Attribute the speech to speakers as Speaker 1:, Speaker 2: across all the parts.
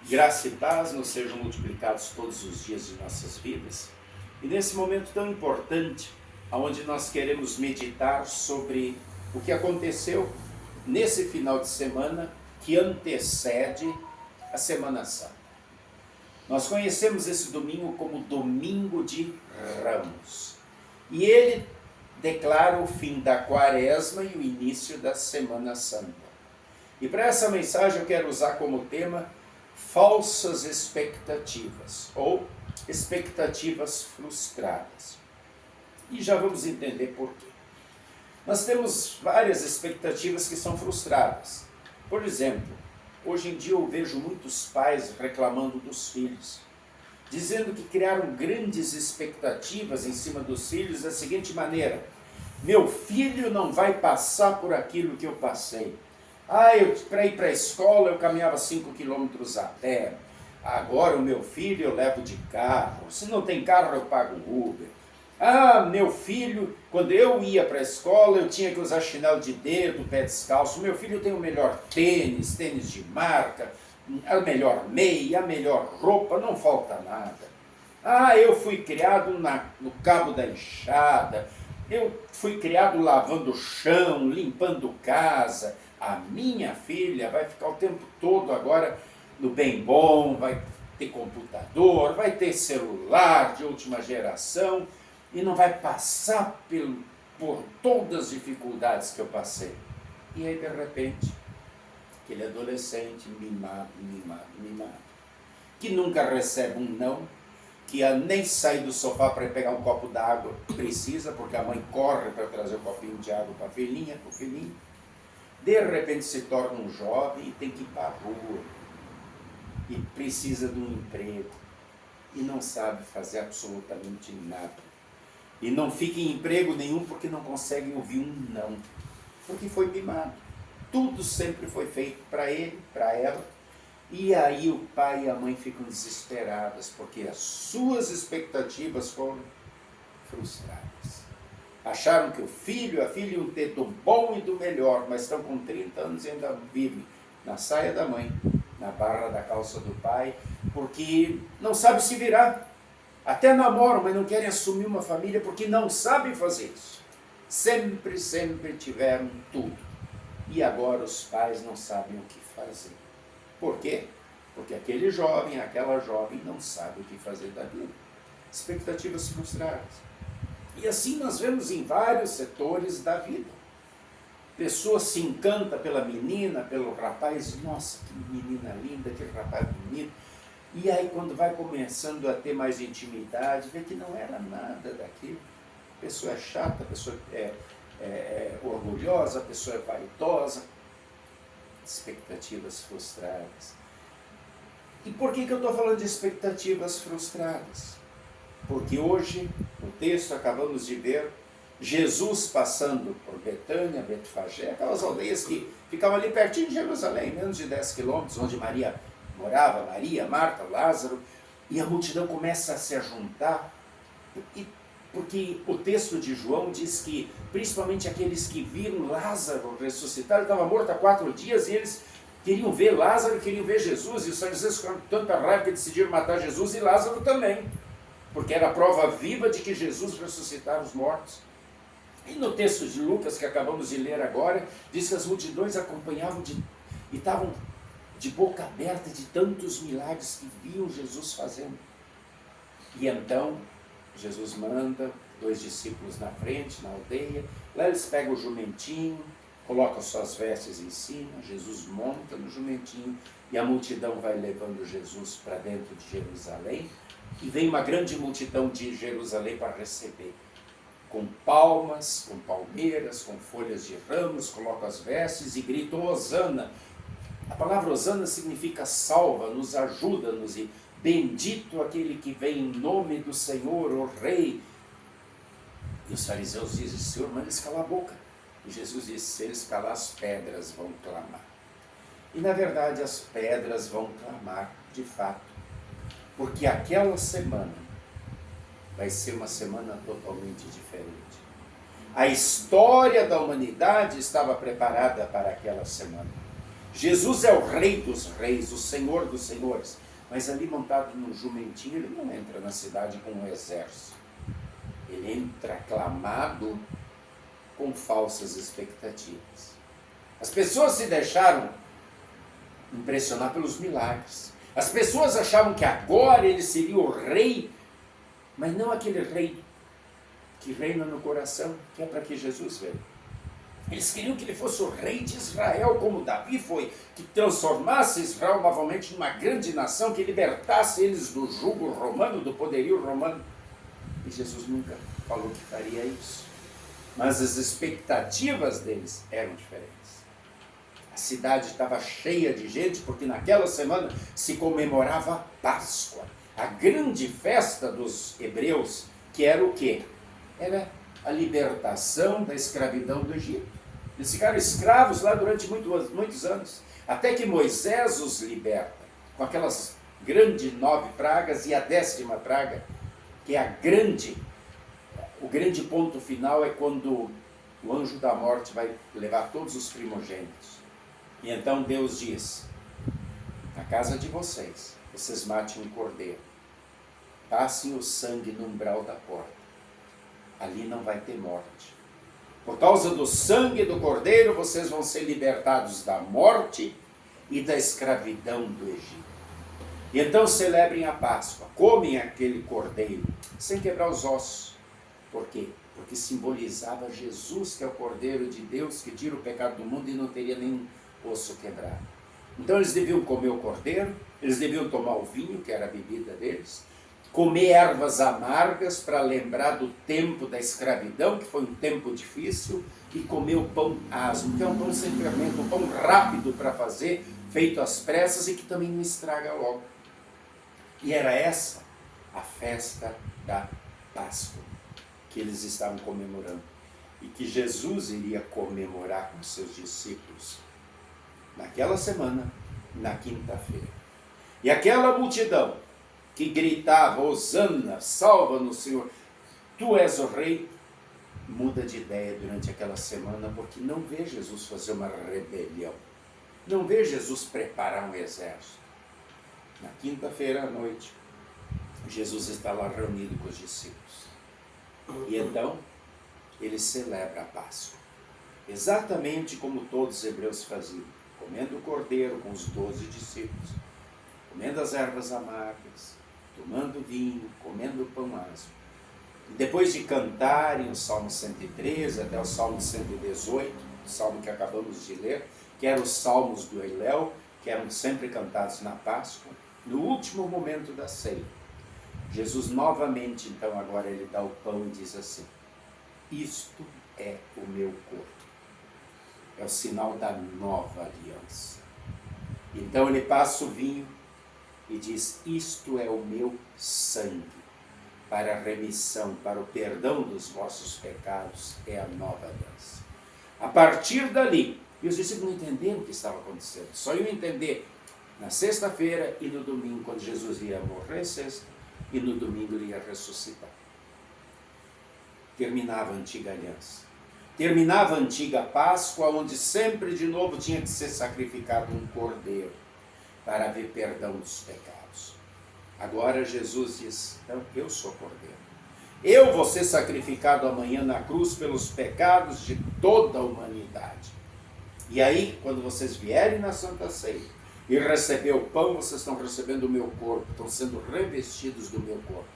Speaker 1: Graça e paz nos sejam multiplicados todos os dias de nossas vidas. E nesse momento tão importante, onde nós queremos meditar sobre o que aconteceu nesse final de semana que antecede a Semana Santa. Nós conhecemos esse domingo como Domingo de Ramos. E ele declara o fim da Quaresma e o início da Semana Santa. E para essa mensagem eu quero usar como tema falsas expectativas ou expectativas frustradas. E já vamos entender por quê. Nós temos várias expectativas que são frustradas. Por exemplo, hoje em dia eu vejo muitos pais reclamando dos filhos, dizendo que criaram grandes expectativas em cima dos filhos da seguinte maneira: meu filho não vai passar por aquilo que eu passei. Para ir para a escola eu caminhava 5 quilômetros a pé. Agora o meu filho eu levo de carro. Se não tem carro eu pago Uber. Meu filho, quando eu ia para a escola eu tinha que usar chinelo de dedo, pé descalço. Meu filho tem o melhor tênis de marca, a melhor meia, a melhor roupa, não falta nada. Eu fui criado no cabo da enxada. Eu fui criado lavando o chão, limpando casa. A minha filha vai ficar o tempo todo agora no bem bom, vai ter computador, vai ter celular de última geração e não vai passar por todas as dificuldades que eu passei. E aí, de repente, aquele adolescente mimado, que nunca recebe um não, que nem sair do sofá para pegar um copo d'água precisa, porque a mãe corre para trazer um copinho de água para a filhinha, para o filhinho. De repente se torna um jovem e tem que ir para a rua. E precisa de um emprego. E não sabe fazer absolutamente nada. E não fica em emprego nenhum porque não consegue ouvir um não. Porque foi mimado. Tudo sempre foi feito para ele, para ela. E aí o pai e a mãe ficam desesperadas porque as suas expectativas foram frustradas. Acharam que o filho e a filha iam ter do bom e do melhor, mas estão com 30 anos e ainda vivem na saia da mãe, na barra da calça do pai, porque não sabe se virar. Até namoram, mas não querem assumir uma família porque não sabem fazer isso. Sempre tiveram tudo. E agora os pais não sabem o que fazer. Por quê? Porque aquele jovem, aquela jovem não sabe o que fazer da vida. Expectativas frustradas. E assim nós vemos em vários setores da vida. Pessoa se encanta pela menina, pelo rapaz, nossa, que menina linda, que rapaz bonito. E aí quando vai começando a ter mais intimidade, vê que não era nada daquilo. A pessoa é chata, a pessoa é orgulhosa, a pessoa é vaidosa. Expectativas frustradas. E por que eu estou falando de expectativas frustradas? Porque hoje, no texto, acabamos de ver Jesus passando por Betânia, Betfagé, aquelas aldeias que ficavam ali pertinho de Jerusalém, menos de 10 quilômetros, onde Maria morava, Maria, Marta, Lázaro, e a multidão começa a se juntar, porque o texto de João diz que, principalmente aqueles que viram Lázaro ressuscitar, ele estava morto há 4 dias, e eles queriam ver Lázaro e queriam ver Jesus, e os fariseus ficaram com tanta raiva que decidiram matar Jesus e Lázaro também, porque era a prova viva de que Jesus ressuscitara os mortos. E no texto de Lucas, que acabamos de ler agora, diz que as multidões acompanhavam e estavam de boca aberta de tantos milagres que viam Jesus fazendo. E então, Jesus manda 2 discípulos na frente, na aldeia, lá eles pegam o jumentinho, colocam suas vestes em cima, Jesus monta no jumentinho, e a multidão vai levando Jesus para dentro de Jerusalém, e vem uma grande multidão de Jerusalém para receber, com palmas, com palmeiras, com folhas de ramos, colocam as vestes e gritam Hosana. A palavra Hosana significa salva, nos ajuda-nos, e bendito aquele que vem em nome do Senhor, o Rei. E os fariseus dizem: Senhor, manda eles calar a boca. E Jesus disse: se eles calar, as pedras vão clamar. E na verdade as pedras vão clamar de fato. Porque aquela semana vai ser uma semana totalmente diferente. A história da humanidade estava preparada para aquela semana. Jesus é o Rei dos Reis, o Senhor dos Senhores. Mas ali montado num jumentinho, ele não entra na cidade com um exército. Ele entra aclamado com falsas expectativas. As pessoas se deixaram impressionar pelos milagres. As pessoas achavam que agora ele seria o rei, mas não aquele rei que reina no coração, que é para que Jesus veio. Eles queriam que ele fosse o rei de Israel, como Davi foi, que transformasse Israel novamente numa grande nação, que libertasse eles do jugo romano, do poderio romano. E Jesus nunca falou que faria isso. Mas as expectativas deles eram diferentes. A cidade estava cheia de gente, porque naquela semana se comemorava a Páscoa, a grande festa dos hebreus, que era o quê? Era a libertação da escravidão do Egito. Eles ficaram escravos lá durante muitos anos, até que Moisés os liberta, com aquelas grandes 9 pragas, e a 10ª praga, que é o grande ponto final, é quando o anjo da morte vai levar todos os primogênitos. E então Deus diz: na casa de vocês matem um cordeiro, passem o sangue no umbral da porta, ali não vai ter morte. Por causa do sangue do cordeiro, vocês vão ser libertados da morte e da escravidão do Egito. E então celebrem a Páscoa, comem aquele cordeiro, sem quebrar os ossos. Por quê? Porque simbolizava Jesus, que é o Cordeiro de Deus, que tira o pecado do mundo e não teria nenhum osso quebrado. Então eles deviam comer o cordeiro, eles deviam tomar o vinho, que era a bebida deles, comer ervas amargas para lembrar do tempo da escravidão, que foi um tempo difícil, e comer o pão asmo, que é um pão sem fermento, um pão rápido para fazer, feito às pressas e que também não estraga logo. E era essa a festa da Páscoa que eles estavam comemorando, e que Jesus iria comemorar com seus discípulos naquela semana, na quinta-feira. E aquela multidão que gritava: Hosana, salva-nos, Senhor, tu és o rei, muda de ideia durante aquela semana, porque não vê Jesus fazer uma rebelião, não vê Jesus preparar um exército. Na quinta-feira à noite, Jesus está lá reunido com os discípulos. E então, ele celebra a Páscoa, exatamente como todos os hebreus faziam, comendo o cordeiro com os 12 discípulos, comendo as ervas amargas, tomando vinho, comendo pão asmo. E depois de cantarem o Salmo 113 até o Salmo 118, o salmo que acabamos de ler, que eram os salmos do Hillel, que eram sempre cantados na Páscoa, no último momento da ceia, Jesus novamente, então agora ele dá o pão e diz assim: isto é o meu corpo. É o sinal da nova aliança. Então ele passa o vinho e diz: isto é o meu sangue, para a remissão, para o perdão dos vossos pecados, é a nova aliança. A partir dali, e os discípulos não entenderam o que estava acontecendo, só iam entender na sexta-feira e no domingo, quando Jesus ia morrer sexta, e no domingo ele ia ressuscitar. Terminava a antiga aliança. Terminava a antiga Páscoa, onde sempre de novo tinha que ser sacrificado um cordeiro para haver perdão dos pecados. Agora Jesus diz: então eu sou cordeiro. Eu vou ser sacrificado amanhã na cruz pelos pecados de toda a humanidade. E aí, quando vocês vierem na Santa Ceia e receber o pão, vocês estão recebendo o meu corpo, estão sendo revestidos do meu corpo.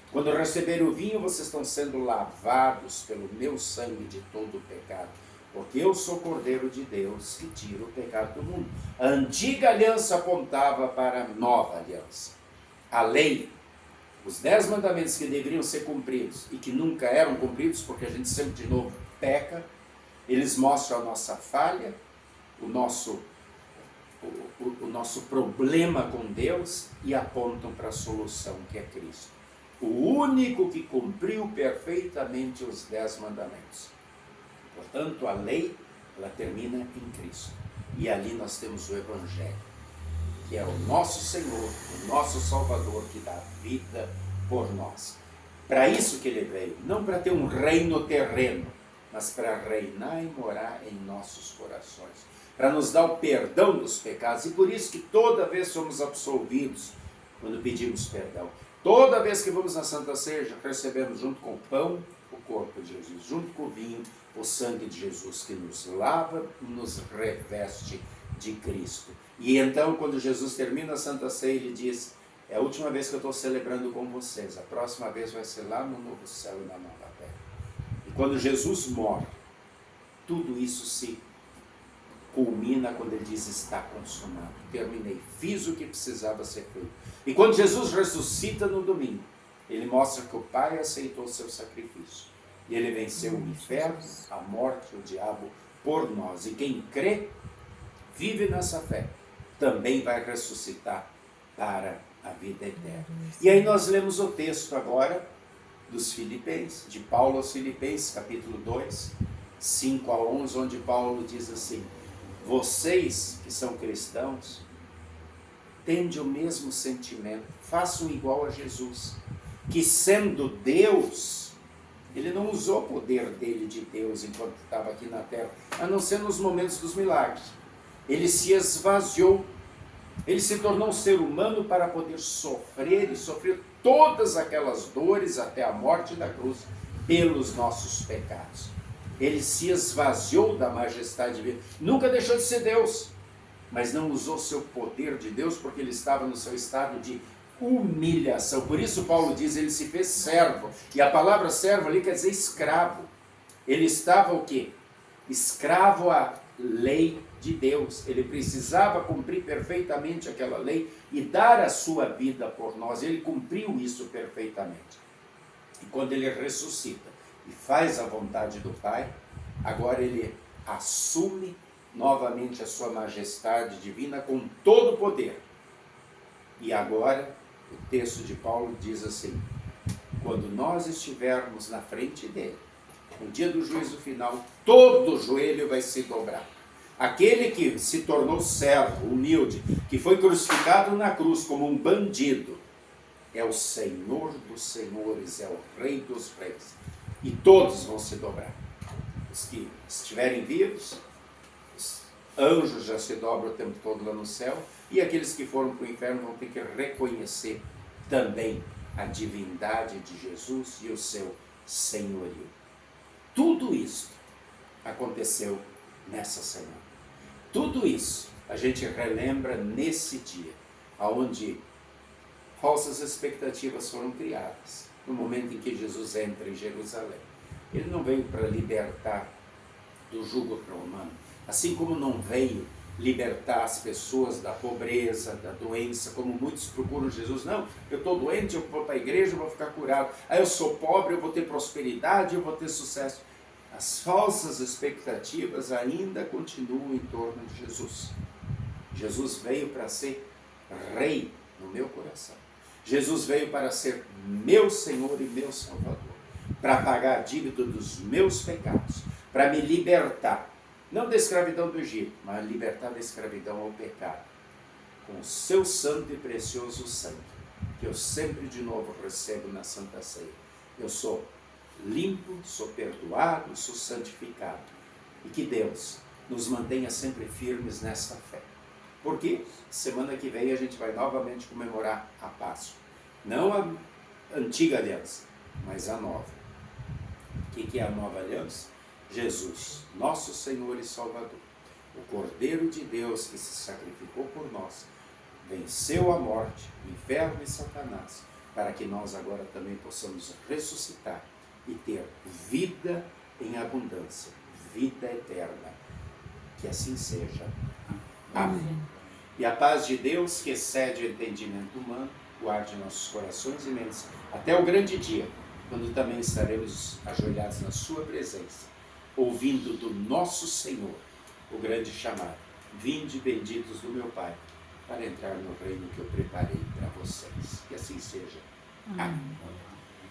Speaker 1: Quando receberem o vinho, vocês estão sendo lavados pelo meu sangue de todo o pecado, porque eu sou Cordeiro de Deus que tira o pecado do mundo. A antiga aliança apontava para a nova aliança. A lei, os 10 mandamentos que deveriam ser cumpridos e que nunca eram cumpridos, porque a gente sempre de novo peca, eles mostram a nossa falha, o nosso problema com Deus, e apontam para a solução, que é Cristo. O único que cumpriu perfeitamente os 10 mandamentos. Portanto, a lei, ela termina em Cristo. E ali nós temos o Evangelho, que é o nosso Senhor, o nosso Salvador, que dá vida por nós. Para isso que ele veio, não para ter um reino terreno, mas para reinar e morar em nossos corações. para nos dar o perdão dos pecados. E por isso que toda vez somos absolvidos quando pedimos perdão. Toda vez que vamos na Santa Ceia, recebemos junto com o pão o corpo de Jesus, junto com o vinho o sangue de Jesus, que nos lava e nos reveste de Cristo. E então, quando Jesus termina a Santa Ceia, ele diz: é a última vez que eu estou celebrando com vocês, a próxima vez vai ser lá no novo céu e na nova terra. E quando Jesus morre, tudo isso se culmina quando ele diz: está consumado, terminei, fiz o que precisava ser feito. E quando Jesus ressuscita no domingo, ele mostra que o Pai aceitou o seu sacrifício. E ele venceu o inferno, a morte, o diabo por nós. E quem crê, vive nessa fé, também vai ressuscitar para a vida eterna. E aí nós lemos o texto agora dos Filipenses, de Paulo aos Filipenses, capítulo 2, 5 a 11, onde Paulo diz assim: vocês que são cristãos, tende o mesmo sentimento, façam igual a Jesus, que sendo Deus, ele não usou o poder dele de Deus enquanto estava aqui na terra, a não ser nos momentos dos milagres. Ele se esvaziou, ele se tornou um ser humano para poder sofrer e sofrer todas aquelas dores até a morte da cruz pelos nossos pecados. Ele se esvaziou da majestade divina, nunca deixou de ser Deus, mas não usou seu poder de Deus porque ele estava no seu estado de humilhação. Por isso Paulo diz, ele se fez servo, e a palavra servo ali quer dizer escravo. Ele estava o quê? Escravo à lei de Deus. Ele precisava cumprir perfeitamente aquela lei e dar a sua vida por nós. Ele cumpriu isso perfeitamente. E quando ele ressuscita e faz a vontade do Pai, agora ele assume novamente a sua majestade divina com todo o poder. E agora o texto de Paulo diz assim: quando nós estivermos na frente dele, no dia do juízo final, todo joelho vai se dobrar. Aquele que se tornou servo, humilde, que foi crucificado na cruz como um bandido, é o Senhor dos senhores, é o Rei dos reis. E todos vão se dobrar. Os que estiverem vivos, os anjos já se dobram o tempo todo lá no céu, e aqueles que foram para o inferno vão ter que reconhecer também a divindade de Jesus e o seu senhorio. Tudo isso aconteceu nessa semana. Tudo isso a gente relembra nesse dia, onde falsas expectativas foram criadas. No momento em que Jesus entra em Jerusalém, ele não veio para libertar do jugo romano, assim como não veio libertar as pessoas da pobreza, da doença, como muitos procuram Jesus. Não, eu estou doente, eu vou para a igreja, eu vou ficar curado. Aí eu sou pobre, eu vou ter prosperidade, eu vou ter sucesso. As falsas expectativas ainda continuam em torno de Jesus. Jesus veio para ser rei no meu coração. Jesus veio para ser meu Senhor e meu Salvador, para pagar a dívida dos meus pecados, para me libertar, não da escravidão do Egito, mas libertar da escravidão ao pecado, com o seu santo e precioso sangue, que eu sempre de novo recebo na Santa Ceia. Eu sou limpo, sou perdoado, sou santificado. E que Deus nos mantenha sempre firmes nessa fé. Porque semana que vem a gente vai novamente comemorar a Páscoa. Não a antiga aliança, mas a nova. O que é a nova aliança? Jesus, nosso Senhor e Salvador, o Cordeiro de Deus que se sacrificou por nós, venceu a morte, o inferno e Satanás, para que nós agora também possamos ressuscitar e ter vida em abundância, vida eterna. Que assim seja. Amém. E a paz de Deus, que excede o entendimento humano, guarde nossos corações e mentes até o grande dia, quando também estaremos ajoelhados na sua presença, ouvindo do nosso Senhor o grande chamado: vinde benditos do meu Pai, para entrar no reino que eu preparei para vocês. Que assim seja. Amém.